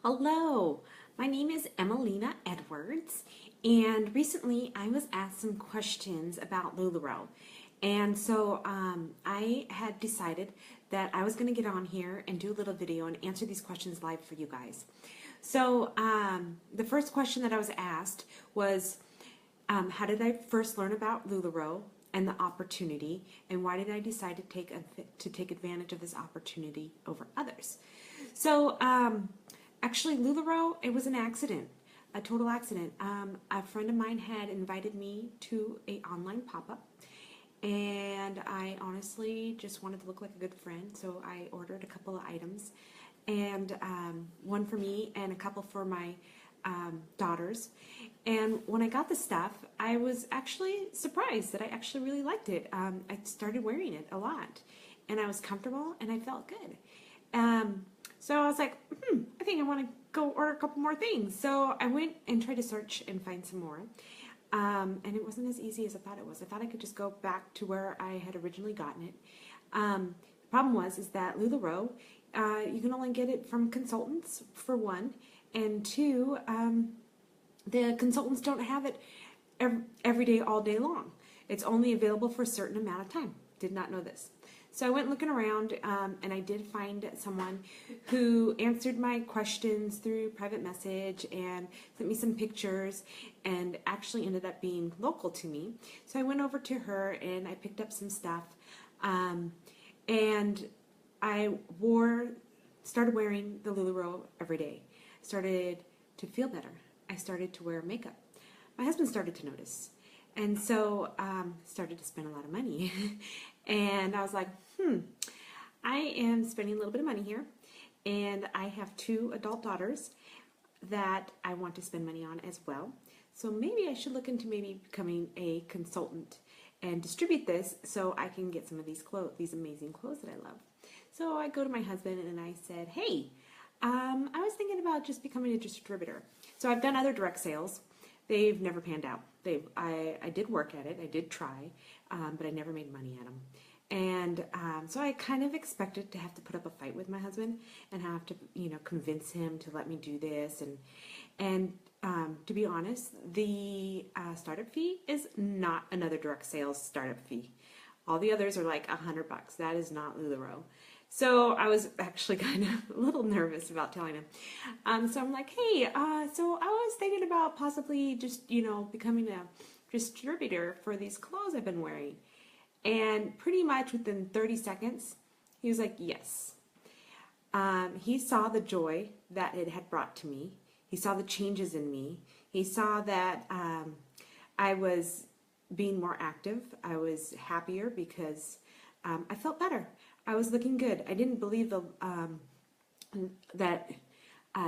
Hello, my name is Emelina Edwards, and recently I was asked some questions about LuLaRoe. And so I had decided that I was going to get on here and do a little video and answer these questions live for you guys. So the first question that I was asked was, how did I first learn about LuLaRoe and the opportunity, and why did I decide to take advantage of this opportunity over others? So actually, LuLaRoe, it was an accident, a total accident. A friend of mine had invited me to an online pop-up, and I honestly just wanted to look like a good friend, so I ordered a couple of items, and one for me and a couple for my daughters. And when I got the stuff, I was actually surprised that I actually really liked it. I started wearing it a lot, and I was comfortable, and I felt good. So I was like, I think I want to go order a couple more things. So I went and tried to search and find some more. And it wasn't as easy as I thought it was. I thought I could just go back to where I had originally gotten it. The problem is that LuLaRoe, you can only get it from consultants, for one, and two, the consultants don't have it every day, all day long. It's only available for a certain amount of time. Did not know this. So I went looking around, and I did find someone who answered my questions through private message and sent me some pictures, and actually ended up being local to me. So I went over to her and I picked up some stuff, and I started wearing the LuLaRoe every day. Started to feel better. I started to wear makeup. My husband started to notice. And so started to spend a lot of money. And I was like, I am spending a little bit of money here. And I have 2 adult daughters that I want to spend money on as well. So maybe I should look into maybe becoming a consultant and distribute this so I can get some of these amazing clothes that I love. So I go to my husband and I said, hey, I was thinking about just becoming a distributor. So I've done other direct sales. They've never panned out. I did work at it. I did try, but I never made money at them. And so I kind of expected to have to put up a fight with my husband and have to, convince him to let me do this. And to be honest, the startup fee is not another direct sales startup fee. All the others are like $100. That is not LuLaRoe. So I was actually kind of a little nervous about telling him. So I'm like, hey, so I was thinking about possibly just, becoming a distributor for these clothes I've been wearing. And pretty much within 30 seconds, he was like, yes. He saw the joy that it had brought to me. He saw the changes in me. He saw that I was being more active. I was happier because I felt better. I was looking good. I didn't believe the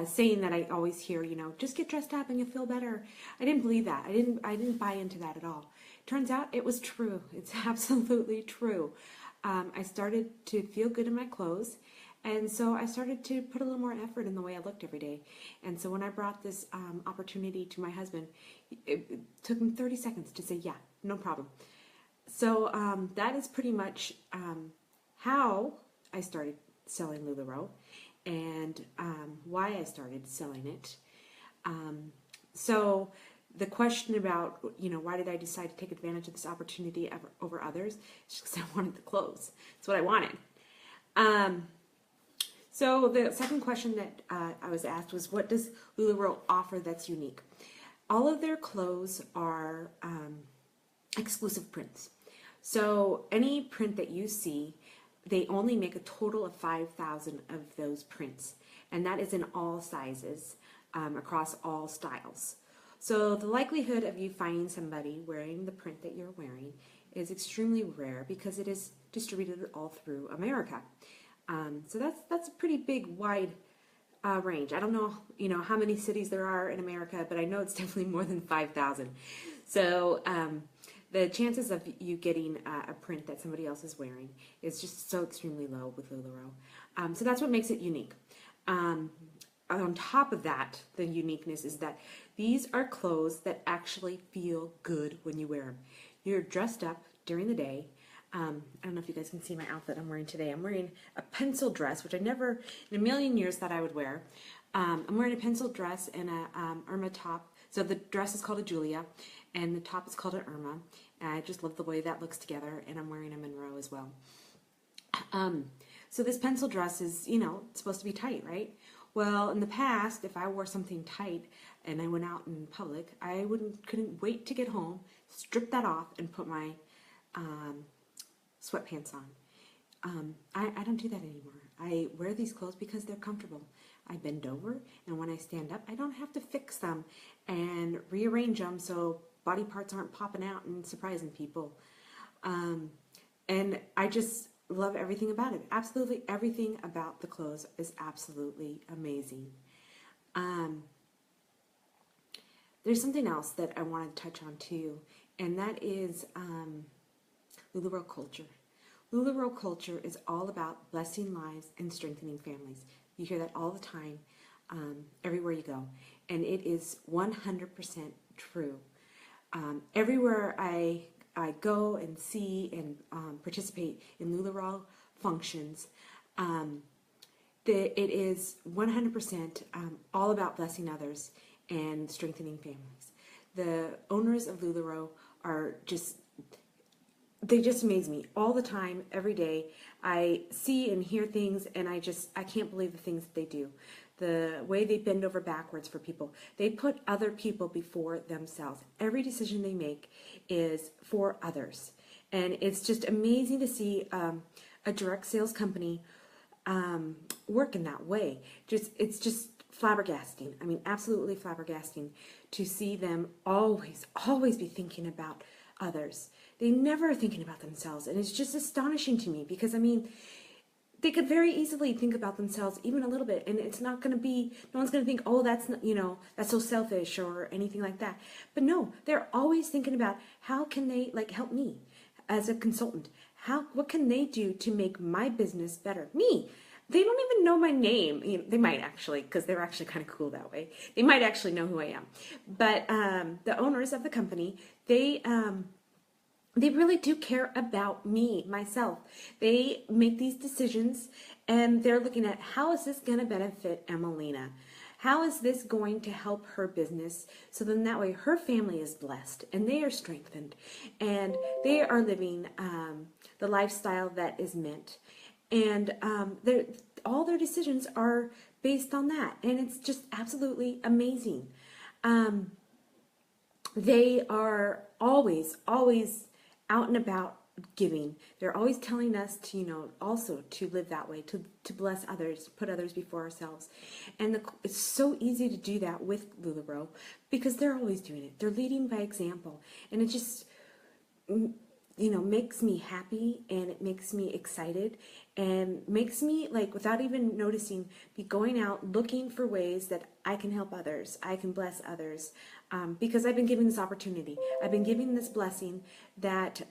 saying that I always hear, just get dressed up and you'll feel better. I didn't believe that. I didn't buy into that at all. Turns out it was true. It's absolutely true. I started to feel good in my clothes, and so I started to put a little more effort in the way I looked every day. And so when I brought this opportunity to my husband, it took him 30 seconds to say, yeah, no problem. So that is pretty much how I started selling LuLaRoe and why I started selling it. So the question about, why did I decide to take advantage of this opportunity over others? It's just because I wanted the clothes. It's what I wanted. So the second question that I was asked was, what does LuLaRoe offer that's unique? All of their clothes are exclusive prints. So any print that you see, they only make a total of 5,000 of those prints, and that is in all sizes, across all styles. So the likelihood of you finding somebody wearing the print that you're wearing is extremely rare because it is distributed all through America. So that's a pretty big, wide range. I don't know, how many cities there are in America, but I know it's definitely more than 5,000. So the chances of you getting a print that somebody else is wearing is just so extremely low with LuLaRoe. So that's what makes it unique. On top of that, the uniqueness is that these are clothes that actually feel good when you wear them. You're dressed up during the day. I don't know if you guys can see my outfit I'm wearing today. I'm wearing a pencil dress, which I never in a million years thought I would wear. I'm wearing a pencil dress and a Irma top. So the dress is called a Julia, and the top is called an Irma. And I just love the way that looks together, and I'm wearing a Monroe as well. So this pencil dress is, it's supposed to be tight, right? Well, in the past, if I wore something tight and I went out in public, I couldn't wait to get home, strip that off, and put my sweatpants on. I don't do that anymore. I wear these clothes because they're comfortable. I bend over, and when I stand up, I don't have to fix them and rearrange them so body parts aren't popping out and surprising people. And I just love everything about it. Absolutely everything about the clothes is absolutely amazing. There's something else that I want to touch on too, and that is LuLaRoe culture. LuLaRoe culture is all about blessing lives and strengthening families. You hear that all the time, everywhere you go, and it is 100% true. Everywhere I go and see and participate in LuLaRoe functions, it is 100% all about blessing others and strengthening families. The owners of LuLaRoe are they just amaze me all the time, every day. I see and hear things, and I can't believe the things that they do. The way they bend over backwards for people. They put other people before themselves. Every decision they make is for others. And it's just amazing to see a direct sales company work in that way. It's just flabbergasting. I mean, absolutely flabbergasting to see them always be thinking about others. They never are thinking about themselves. And it's just astonishing to me because, I mean, they could very easily think about themselves even a little bit, and it's not going to be, no one's going to think, oh, that's not, that's so selfish or anything like that. But no, they're always thinking about how can they help me as a consultant? What can they do to make my business better? Me. They don't even know my name. They might actually, because they're actually kind of cool that way. They might actually know who I am. But the owners of the company, they really do care about me, myself. They make these decisions, and they're looking at how is this going to benefit Emelina? How is this going to help her business? So then that way her family is blessed, and they are strengthened, and they are living the lifestyle that is meant. And all their decisions are based on that, and it's just absolutely amazing. They are always out and about giving. They're always telling us to, also to live that way, to bless others, put others before ourselves. And it's so easy to do that with LuLaRoe because they're always doing it. They're leading by example. And it just, makes me happy, and it makes me excited, and makes me, without even noticing, be going out looking for ways that I can help others, I can bless others, because I've been given this opportunity. I've been given this blessing that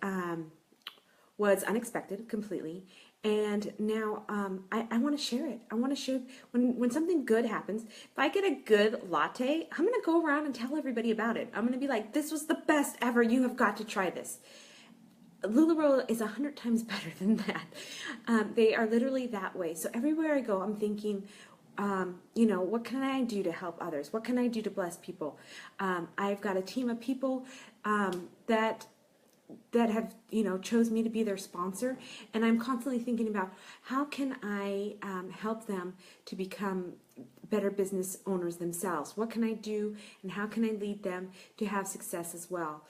was unexpected completely, and now I want to share it. I want to share when something good happens. If I get a good latte, I'm going to go around and tell everybody about it. I'm going to be like, this was the best ever. You have got to try this. LuLaRoe is 100 times better than that. They are literally that way. So everywhere I go, I'm thinking, what can I do to help others? What can I do to bless people? I've got a team of people that have, chose me to be their sponsor. And I'm constantly thinking about how can I help them to become better business owners themselves? What can I do, and how can I lead them to have success as well?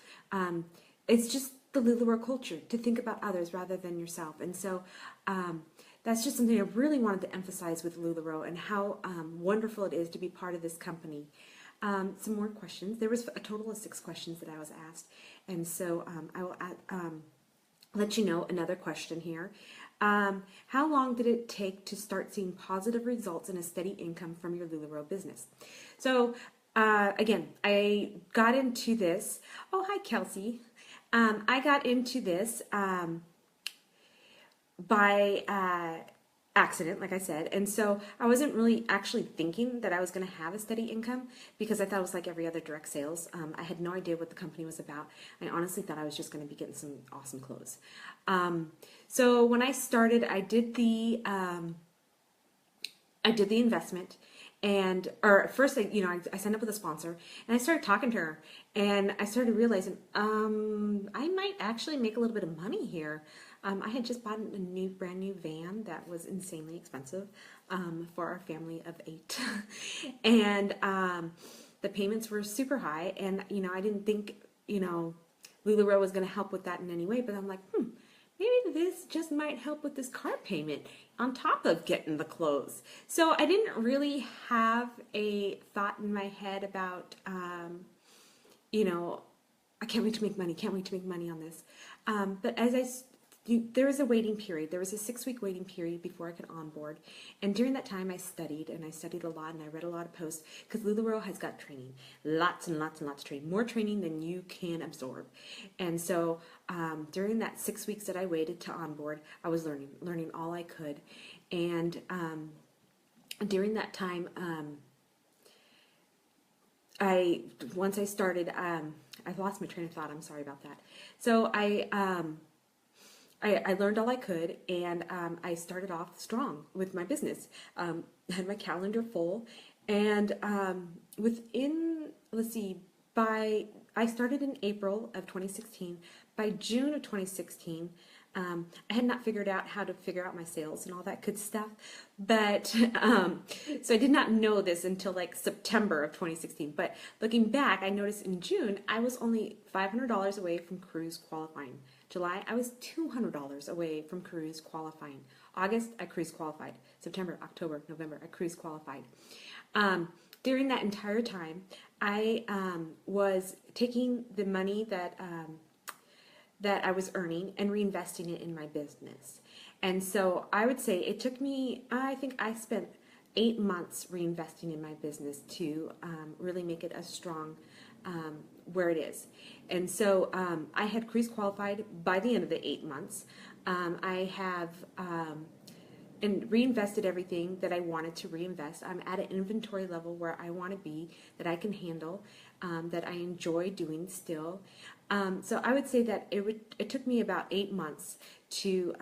It's just the LuLaRoe culture, to think about others rather than yourself. And so that's just something I really wanted to emphasize with LuLaRoe, and how wonderful it is to be part of this company. Some more questions. There was a total of 6 questions that I was asked, and so I will let you know another question here. How long did it take to start seeing positive results and a steady income from your LuLaRoe business? So again, I got into this. Oh, hi, Kelsey. I got into this by accident, like I said. And so I wasn't really actually thinking that I was going to have a steady income because I thought it was like every other direct sales. I had no idea what the company was about. I honestly thought I was just going to be getting some awesome clothes. So when I started, I did the investment, and or first I signed up with a sponsor, and I started talking to her, and I started realizing I might actually make a little bit of money here. I had just bought a brand new van that was insanely expensive for our family of 8, and the payments were super high, and I didn't think LuLaRoe was going to help with that in any way, but I'm like, maybe this just might help with this car payment on top of getting the clothes. So I didn't really have a thought in my head about, I can't wait to make money on this. But there was a waiting period. There was a 6-week waiting period before I could onboard. And during that time, I studied a lot, and I read a lot of posts, because LuLaRoe has got training, lots and lots and lots of training, more training than you can absorb. And so during that 6 weeks that I waited to onboard, I was learning all I could. And during that time, once I started, I've lost my train of thought. I'm sorry about that. So I learned all I could, and I started off strong with my business. Had my calendar full, and I started in April of 2016. By June of 2016, I had not figured out how to figure out my sales and all that good stuff, but so I did not know this until like September of 2016. But looking back, I noticed in June I was only $500 away from cruise qualifying. July, I was $200 away from cruise qualifying. August, I cruise qualified. September, October, November, I cruise qualified. During that entire time, I was taking the money that I was earning and reinvesting it in my business. And so I would say it took me, I think I spent 8 months reinvesting in my business to really make it as strong where it is. And so I had cruise qualified by the end of the 8 months. I have and reinvested everything that I wanted to reinvest. I'm at an inventory level where I want to be, that I can handle, that I enjoy doing still. So I would say that it took me about 8 months to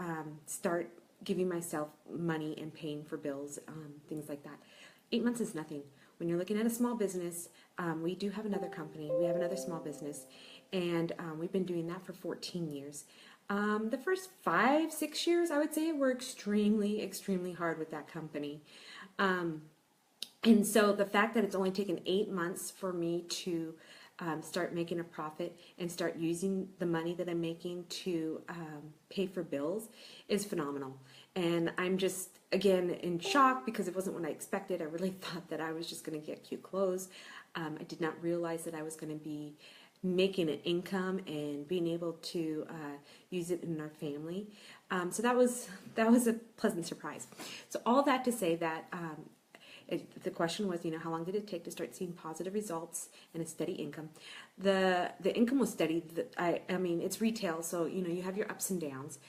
start giving myself money and paying for bills, things like that. 8 months is nothing. When you're looking at a small business, we do have another company. We have another small business, and we've been doing that for 14 years. The first 5-6 years, I would say, were extremely, extremely hard with that company. And so the fact that it's only taken 8 months for me to start making a profit and start using the money that I'm making to pay for bills is phenomenal. And I'm just, again, in shock because it wasn't what I expected. I really thought that I was just going to get cute clothes. I did not realize that I was going to be making an income and being able to use it in our family. So that was a pleasant surprise. So all that to say that the question was, how long did it take to start seeing positive results and a steady income? The income was steady. I mean, it's retail, so you have your ups and downs.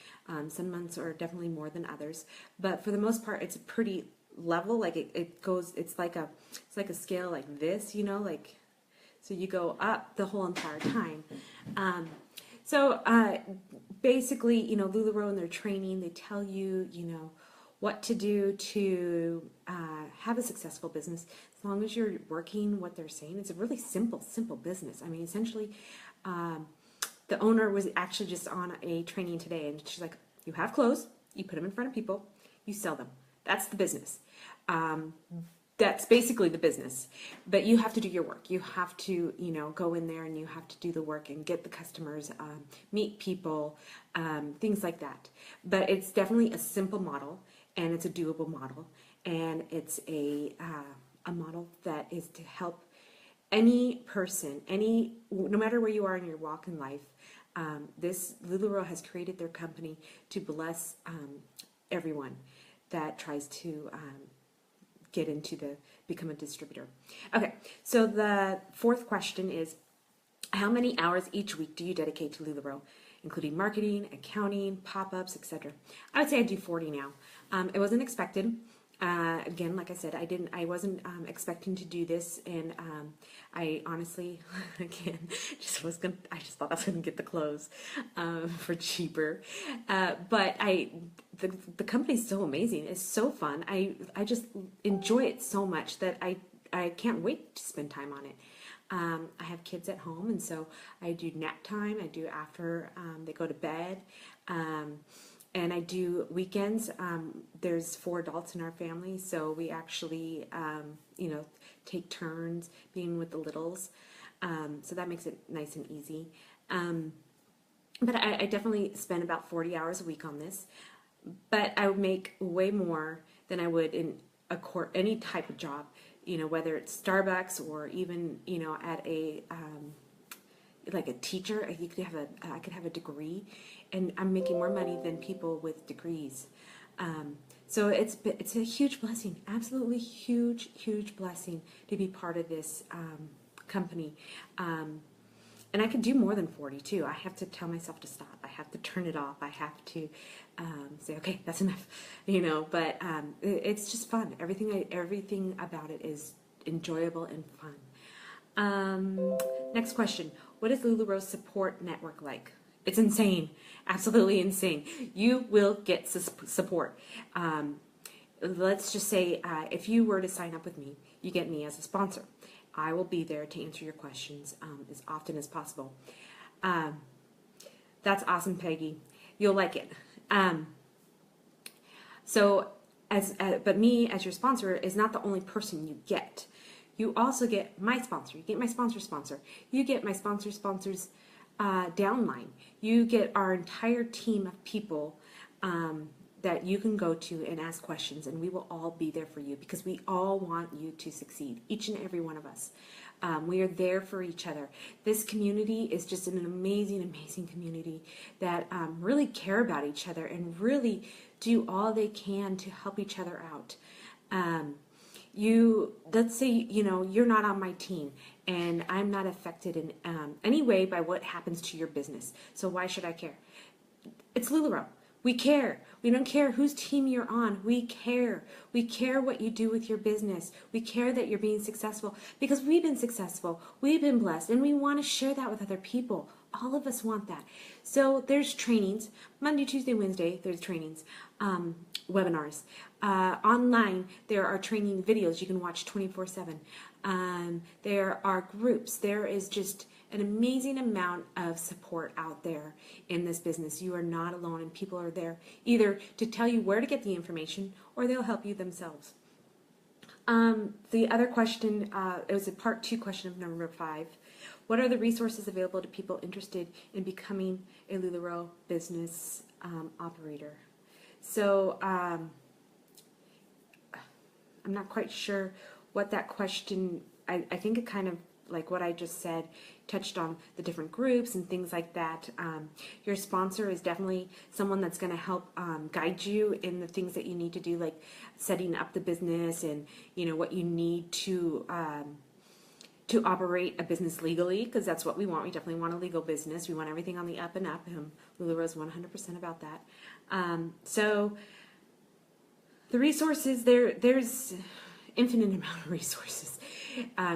Some months are definitely more than others, but for the most part, it's a pretty level. Like it goes. It's like a scale like this. So you go up the whole entire time. Basically, LuLaRoe in their training, they tell you, what to do to have a successful business. As long as you're working what they're saying, it's a really simple business. I mean, essentially, the owner was actually just on a training today, and she's like, you have clothes, you put them in front of people, you sell them. That's the business. That's basically the business, but you have to do your work. You have to, go in there and you have to do the work and get the customers, meet people, things like that. But it's definitely a simple model, and it's a doable model, and it's a model that is to help any person, no matter where you are in your walk in life. This LuLaRoe has created their company to bless everyone that tries to become a distributor. Okay, so the fourth question is, how many hours each week do you dedicate to LuLaRoe? including marketing, accounting, pop-ups, etc. I would say I do 40 now. It wasn't expected. Again, like I said, I wasn't expecting to do this, and I honestly, again, I just thought I was gonna get the clothes for cheaper. But the company's so amazing. It's so fun. I just enjoy it so much that I can't wait to spend time on it. I have kids at home, and so I do nap time. I do after they go to bed. And I do weekends. There's 4 adults in our family, so we actually, take turns being with the littles. So that makes it nice and easy. But I definitely spend about 40 hours a week on this. But I would make way more than I would in any type of job, whether it's Starbucks or even, at a like a teacher. I could have a degree, and I'm making more money than people with degrees. So it's a huge blessing, absolutely huge blessing to be part of this company. And I could do more than 40 too. I have to tell myself to stop. I have to turn it off. I have to say, okay, that's enough, But it's just fun. Everything about it is enjoyable and fun. Next question. What is LuLaRoe's support network like? It's insane. Absolutely insane. You will get support. Let's just say if you were to sign up with me, you get me as a sponsor. I will be there to answer your questions as often as possible. That's awesome, Peggy. You'll like it. But me as your sponsor is not the only person you get. You also get my sponsor. You get my sponsor's sponsor. You get my sponsor's downline. You get our entire team of people that you can go to and ask questions, and we will all be there for you because we all want you to succeed, each and every one of us. We are there for each other. This community is just an amazing community that really care about each other and really do all they can to help each other out. Let's say, you're not on my team and I'm not affected in any way by what happens to your business. So why should I care? It's LuLaRoe. We care. We don't care whose team you're on. We care. We care what you do with your business. We care that you're being successful because we've been successful. We've been blessed, and we want to share that with other people. All of us want that. So there's trainings. Monday, Tuesday, Wednesday, there's trainings, webinars. Online, there are training videos you can watch 24/7. There are groups. There is just an amazing amount of support out there in this business. You are not alone, and people are there either to tell you where to get the information or they'll help you themselves. The other question, it was a part 2 question of number 5. What are the resources available to people interested in becoming a LuLaRoe business operator? So I'm not quite sure what that question, I think it kind of, like what I just said, touched on the different groups and things like that. Your sponsor is definitely someone that's going to help guide you in the things that you need to do, like setting up the business and what you need to operate a business legally, because that's what we want. We definitely want a legal business. We want everything on the up and up. LuLaRoe is 100% about that. So the resources, there's infinite amount of resources.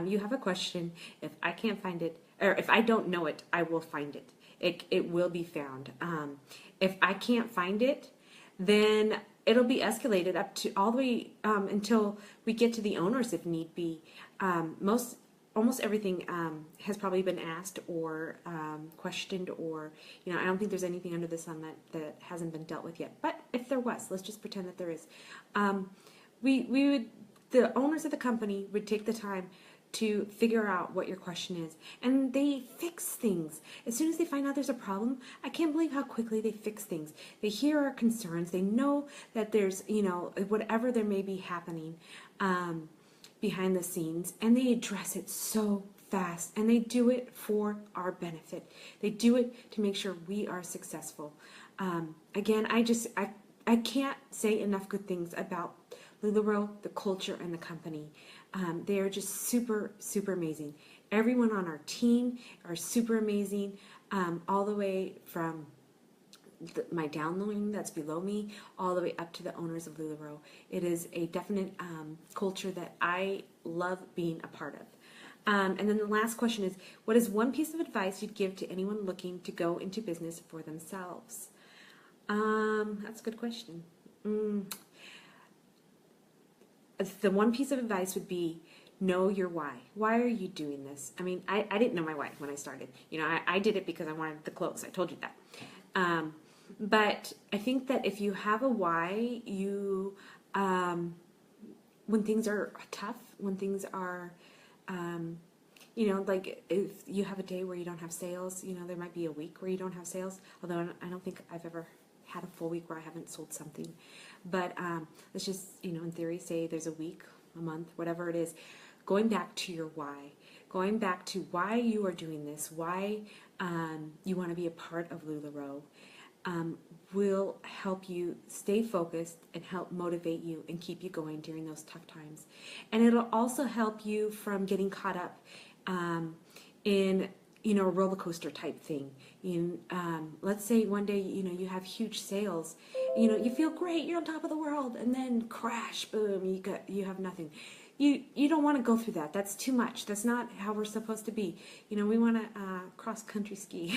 You have a question. If I can't find it, or if I don't know it, I will find it. It will be found. If I can't find it, then it'll be escalated up to all the way until we get to the owners if need be. Almost everything has probably been asked or questioned, or I don't think there's anything under the sun that hasn't been dealt with yet. But if there was, let's just pretend that there is. The owners of the company would take the time to figure out what your question is, and they fix things. As soon as they find out there's a problem, I can't believe how quickly they fix things. They hear our concerns. They know that there's, whatever there may be happening behind the scenes, and they address it so fast, and they do it for our benefit. They do it to make sure we are successful. Again, I can't say enough good things about LuLaRoe, the culture, and the company. They are just super amazing. Everyone on our team are super amazing, all the way from my downline that's below me, all the way up to the owners of LuLaRoe. It is a definite culture that I love being a part of. And then the last question is, what is one piece of advice you'd give to anyone looking to go into business for themselves? That's a good question. The one piece of advice would be, know your why. Why are you doing this? I mean, I didn't know my why when I started. You know, I did it because I wanted the clothes. I told you that. But I think that if you have a why, you, when things are tough, when things are, you know, like if you have a day where you don't have sales, you know, there might be a week where you don't have sales, although I don't think I've ever had a full week where I haven't sold something. But let's just, you know, in theory, say there's a week, a month, whatever it is, going back to your why, going back to why you are doing this, why you want to be a part of LuLaRoe, will help you stay focused and help motivate you and keep you going during those tough times. And it'll also help you from getting caught up in, you know, a roller coaster type thing. Let's say one day, you know, you have huge sales, you know, you feel great, you're on top of the world, and then crash, boom, you have nothing. You don't want to go through that. That's too much. That's not how we're supposed to be. You know, we want to cross country ski,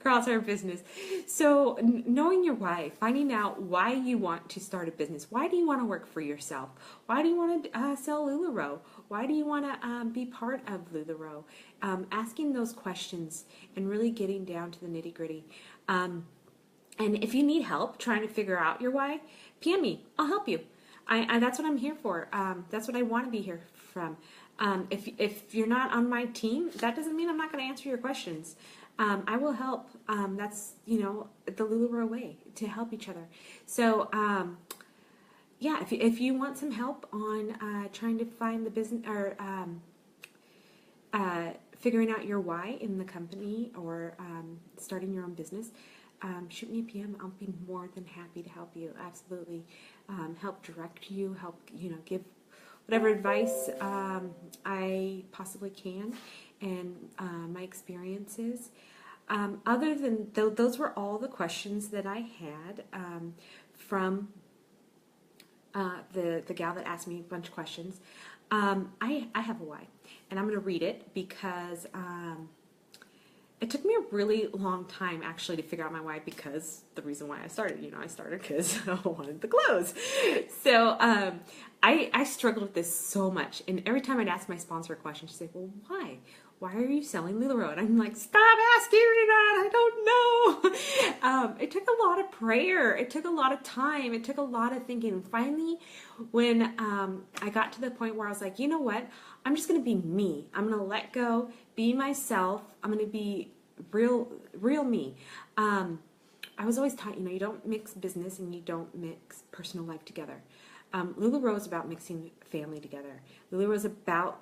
cross our business. So knowing your why, finding out why you want to start a business. Why do you want to work for yourself? Why do you want to sell LuLaRoe? Why do you want to be part of LuLaRoe? Asking those questions and really getting down to the nitty gritty. And if you need help trying to figure out your why, PM me. I'll help you. That's what I'm here for. That's what I want to be here from. If you're not on my team, that doesn't mean I'm not going to answer your questions. I will help. That's, you know, the LuLaRoe way, to help each other. So yeah, if you want some help on trying to find the business or figuring out your why in the company or starting your own business, shoot me a PM. I'll be more than happy to help you. Absolutely. Help direct you, help, you know, give whatever advice I possibly can, and my experiences. Other than those were all the questions that I had from the gal that asked me a bunch of questions. I have a why, and I'm going to read it because it took me a really long time actually to figure out my why, because the reason why I started, you know, I started because I wanted the clothes. So I struggled with this so much, and every time I'd ask my sponsor a question, she'd say, well, why? Why are you selling LuLaRoe? And I'm like, stop asking me that, I don't know. It took a lot of prayer. It took a lot of time. It took a lot of thinking. And finally, when I got to the point where I was like, you know what? I'm just going to be me. I'm going to let go, be myself. I'm going to be real me. I was always taught, you know, you don't mix business and you don't mix personal life together. LuLaRoe is about mixing family together. LuLaRoe is about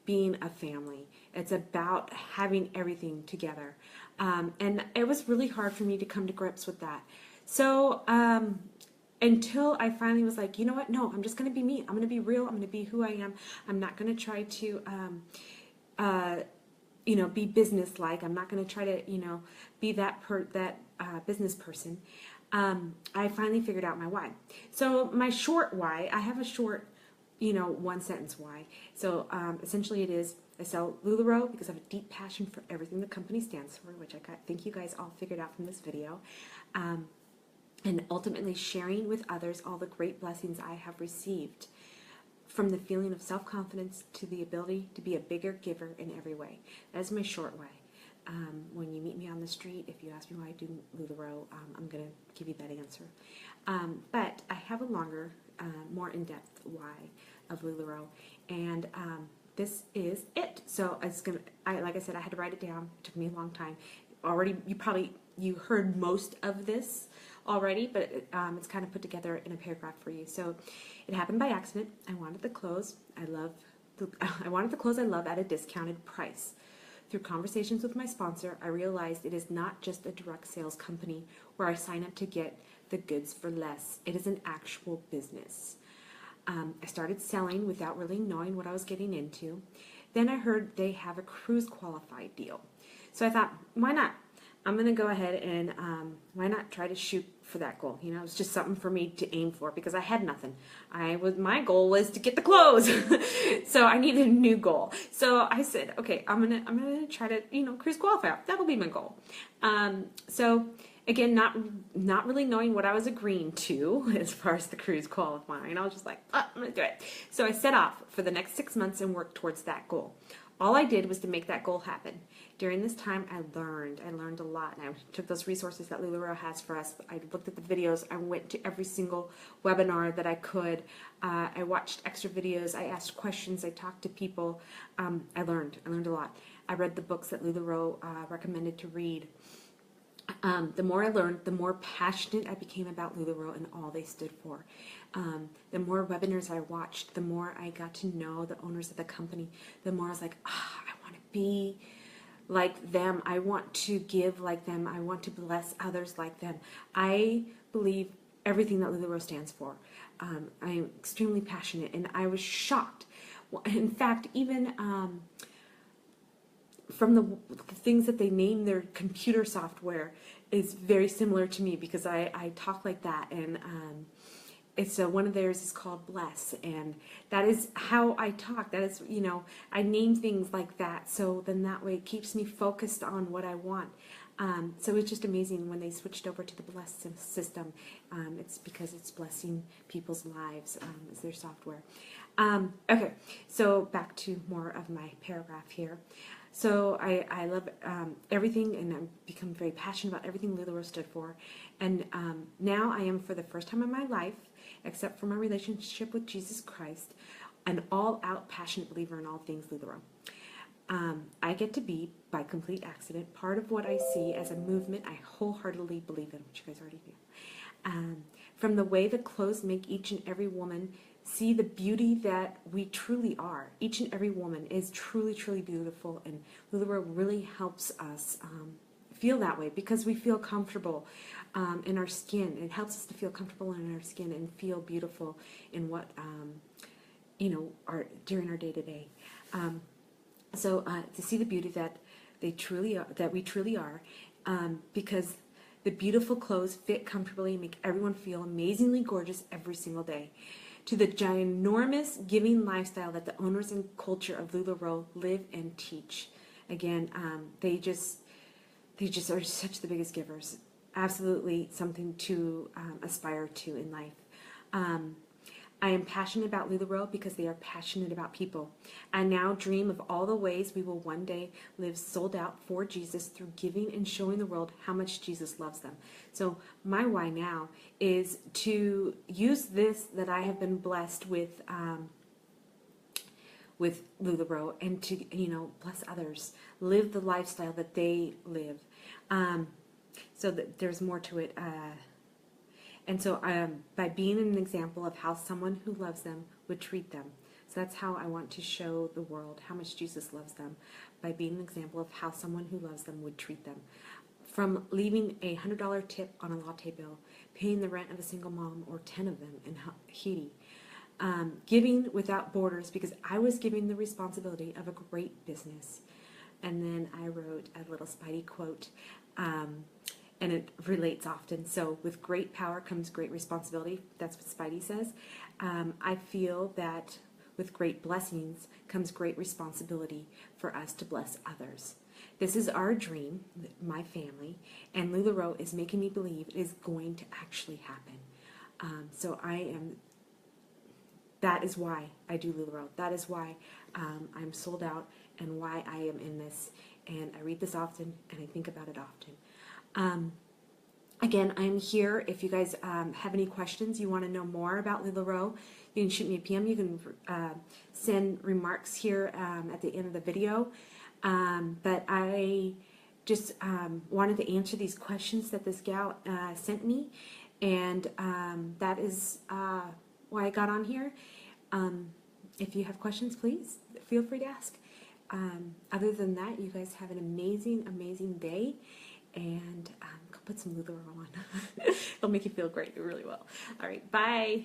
being a family. It's about having everything together. And it was really hard for me to come to grips with that. So until I finally was like, you know what? No, I'm just going to be me. I'm going to be real. I'm going to be who I am. I'm not going to try to, you know, be business-like. I'm not going to try to, you know, be that business person. I finally figured out my why. So my short why, I have a short, you know, one-sentence why. So essentially it is, I sell LuLaRoe because I have a deep passion for everything the company stands for, which I think you guys all figured out from this video. And ultimately sharing with others all the great blessings I have received, from the feeling of self-confidence to the ability to be a bigger giver in every way. That is my short why. When you meet me on the street, if you ask me why I do LuLaRoe, I'm going to give you that answer. But I have a longer, more in-depth why of LuLaRoe, and this is it. So it's gonna. Like I said, I had to write it down. It took me a long time. Already, you heard most of this already, but it's kind of put together in a paragraph for you. So it happened by accident. I wanted the clothes I wanted the clothes I love at a discounted price. Through conversations with my sponsor, I realized it is not just a direct sales company where I sign up to get the goods for less. It is an actual business. I started selling without really knowing what I was getting into. Then I heard they have a cruise qualified deal. So I thought, why not? I'm going to go ahead and why not try to shoot for that goal? You know, it's just something for me to aim for because I had nothing. My goal was to get the clothes. So I needed a new goal. So I said, okay, I'm going to try to, you know, cruise qualify. That'll be my goal. So again, not really knowing what I was agreeing to as far as the cruise qualifying. I was just like, oh, I'm going to do it. So I set off for the next 6 months and worked towards that goal. All I did was to make that goal happen. During this time, I learned a lot. And I took those resources that LuLaRoe has for us. I looked at the videos. I went to every single webinar that I could. I watched extra videos. I asked questions. I talked to people. I learned a lot. I read the books that LuLaRoe recommended to read. The more I learned, the more passionate I became about LuLaRoe and all they stood for. The more webinars I watched, the more I got to know the owners of the company, the more I was like, I want to be like them. I want to give like them. I want to bless others like them. I believe everything that LuLaRoe stands for. I'm extremely passionate, and I was shocked. In fact, even from the things that they name their computer software is very similar to me because I talk like that, and it's one of theirs is called Bless, and that is how I talk. That is, you know, I name things like that, so then that way it keeps me focused on what I want. So it's just amazing when they switched over to the Bless system. It's because it's blessing people's lives as their software. Okay, so back to more of my paragraph here. So I love everything, and I've become very passionate about everything LuLaRoe stood for. And now I am, for the first time in my life, except for my relationship with Jesus Christ, an all-out passionate believer in all things LuLaRoe. I get to be, by complete accident, part of what I see as a movement I wholeheartedly believe in, which you guys already knew. From the way the clothes make each and every woman see the beauty that we truly are. Each and every woman is truly, truly beautiful, and LuLaRoe really helps us feel that way because we feel comfortable in our skin. It helps us to feel comfortable in our skin and feel beautiful in what, you know, during our day-to-day. So to see the beauty that they truly are, that we truly are, because the beautiful clothes fit comfortably and make everyone feel amazingly gorgeous every single day. To the ginormous giving lifestyle that the owners and culture of LuLaRoe live and teach. Again, they just are such the biggest givers. Absolutely something to aspire to in life. I am passionate about LuLaRoe because they are passionate about people. I now dream of all the ways we will one day live sold out for Jesus through giving and showing the world how much Jesus loves them. So my why now is to use this that I have been blessed with LuLaRoe, and to, you know, bless others, live the lifestyle that they live. So that there's more to it. And so by being an example of how someone who loves them would treat them. So that's how I want to show the world how much Jesus loves them, by being an example of how someone who loves them would treat them. From leaving a $100 tip on a latte bill, paying the rent of a single mom or 10 of them in Haiti, giving without borders because I was giving the responsibility of a great business. And then I wrote a little Spidey quote, and it relates often. So with great power comes great responsibility. That's what Spidey says. I feel that with great blessings comes great responsibility for us to bless others. This is our dream, my family, and LuLaRoe is making me believe it is going to actually happen. So that is why I do LuLaRoe. That is why I'm sold out and why I am in this. And I read this often and I think about it often. Again, I'm here. If you guys have any questions, you want to know more about LuLaRoe, you can shoot me a PM. You can send remarks here at the end of the video. But I just wanted to answer these questions that this gal sent me, and that is why I got on here. If you have questions, please feel free to ask. Other than that, you guys have an amazing, amazing day. And go put some LuLaRoe on. It'll make you feel great. It really will. All right. Bye.